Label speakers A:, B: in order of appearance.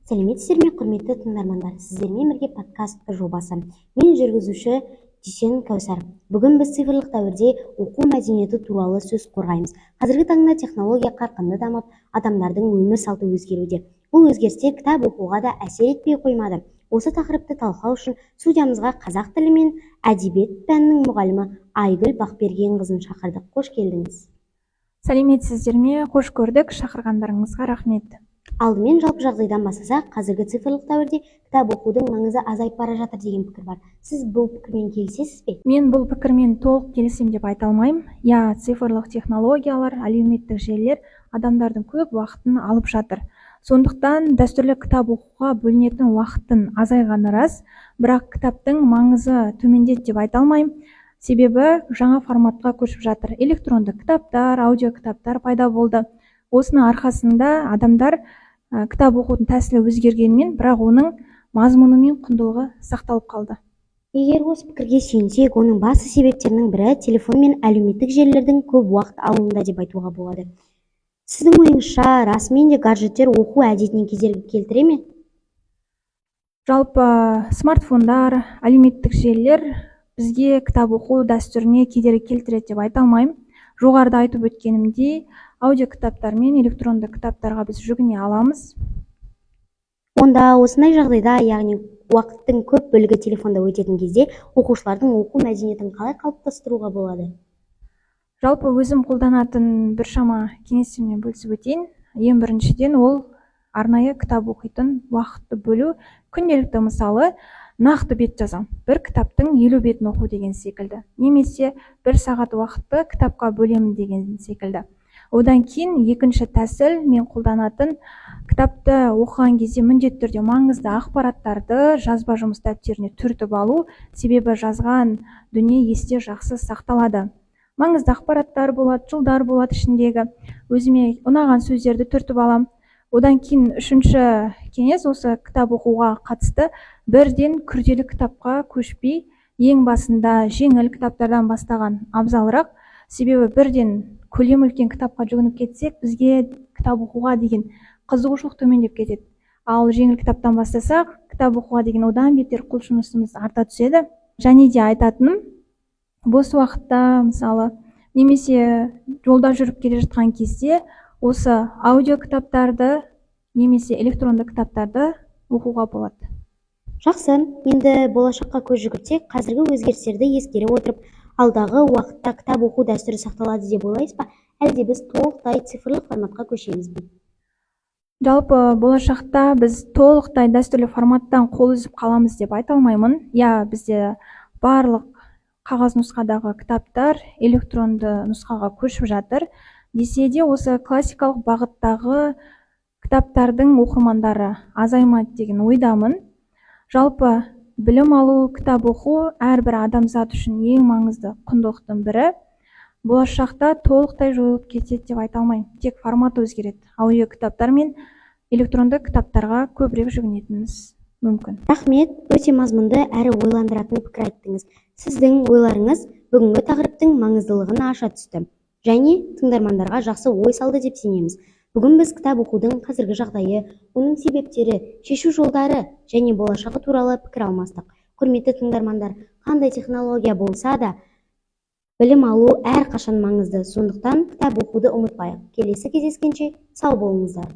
A: Сәлеметсіздер ме, құрметті тыңдармандар? Сіздермен бірге подкаст жобасы. Мен жүргізуші Дүйсен Кәусар. Бүгін біз цифрлық дәуірде оқу мәдениеті туралы сөз қорғаймыз. Қазіргі таңда технология қарқынды дамып, адамдардың өмір салты өзгеруде. Бұл өзгерістер кітап оқуға да әсер етпей қоймады. Осы тақырыпты талқылау үшін студиямызға қазақ тілі мен әдебиет пәнінің мұғалімі Айгүл Бақбергенқызын шақырдық. Қош келдіңіз.
B: Сәлеметсіздер ме? Қош көрдік. Шақырғандарыңызға рахмет.
A: Алдымен жалпы жағдайдан бастасақ, қазіргі цифрлық дәуірде кітап оқудың маңызы азайып бара жатыр деген пікір бар. Сіз бұл пікірмен келісесіз бе?
B: Мен бұл пікірмен толық келісем деп айта алмаймын. Цифрлық технологиялар, әлеуметтік желілер адамдардың көп уақытын алып жатыр. Сондықтан дәстүрлі кітап оқуға бөлінетін уақыттың азайғаны рас, бірақ кітаптың маңызы төмендеді деп айта алмаймын. Себебі жаңа форматқа көшіп жатыр. Электронды кітаптар, аудио кітаптар пайда болды. Осының арқасында адамдар кітап оқудың тәсілі өзгергенмен, бірақ оның мазмұны мен құндылығы сақталып қалды.
A: Егер осы пікірге сүйенсек, оның басты себептерінің бірі телефон мен әлеуметтік желілердің көп уақыт алуында деп айтуға болады. Сіздің ойыңызша, расымен де гаджеттер оқу әдетіне кедергі келтіре ме?
B: Жалпы смартфондар, әлеуметтік желілер бізге кітап оқу дәстүріне кедергі келтіреді деп айта алмаймын. Жоғарыда айтып өткенімдей, аудио кітаптар мен электронды кітаптарға біз жүгіне аламыз.
A: Онда осындай жағдайда, яғни уақыттың көп бөлігі телефонда өтетін кезде, оқушылардың оқу мәдениетін қалай қалыптастыруға болады?
B: Жалпы өзім қолданатын біршама кеңестермен бөлісіп өтейін. Ең біріншіден ол арнайы кітап оқитын уақытты бөлу. Күнделікті мысалы нақты бет жазам. Бір кітаптың 50 бетін оқу деген секілді. Немесе 1 сағат уақытты кітапқа бөлемін деген секілді. Одан кейін екінші тәсіл, мен қолданатын кітапты оқыған кезде міндетті түрде маңызды ақпараттарды жазба жұмыс дәптеріне түртіп алу, себебі жазған дүние есте жақсы сақталады. Маңызды ақпараттар болады, жылдар болады ішіндегі. Өзіме ұнаған сөздерді түртіп алам. Одан кейін үшінші кеңес осы кітап оқуға қатысты, бірден күрделі кітапқа көшпей, ең басында жеңіл кітаптардан бастаған абзалырақ. Себебі бірден көлем үлкен кітапқа жүгініп кетсек, бізге кітап оқуға деген қызығушылық төмендеп кетеді. Ал жеңіл кітаптан бастасақ, кітап оқуға деген одан бетер құлшынысымыз арта түседі. Және де айтатыным, бос уақытта мысалы, немесе жолда жүріп келе жатқан кезде осы аудио кітаптарды немесе электронды кітаптарды оқуға болады.
A: Жақсы, енді болашаққа көз жүгіртсек, қазіргі өзгерістерді ескере отырып, алдағы уақытта кітап оқу дәстүрі сақталады деп ойлайсыз ба, әлде біз толықтай цифрлық форматқа көшеміз бе?
B: Жалпы болашақта біз толықтай дәстүрлі форматтан қол үзіп қаламыз деп айта алмаймын. Бізде барлық қағаз нұсқадағы кітаптар электронды нұсқаға көшіп жатыр. Десе де осы классикалық бағыттағы кітаптардың оқырмандары азаймайды деген ойдамын. Жалпы білім алу, кітап оқу әрбір адамзат үшін ең маңызды құндылықтың бірі. Болашақта толықтай жойылып кетеді деп айта алмаймын. Тек формат өзгереді. Аудио кітаптар мен электронды кітаптарға көбірек жүгінетініміз мүмкін.
A: Рахмет, өте мазмұнды әрі ойландыратын пікір айттыңыз. Сіздің ойларыңыз бүгінгі тақырыптың маңыздылығын аша түсті. Және тыңдармандарға жақсы ой салды деп сенеміз. Бүгін біз кітап оқудың қазіргі жағдайы, оның себептері, шешу жолдары және болашағы туралы пікір алмастық. Құрметті тыңдармандар, қандай технология болса да, білім алу әрқашан маңызды. Сондықтан кітап оқуды ұмытпайық. Келесі кездескенше сау болыңыздар.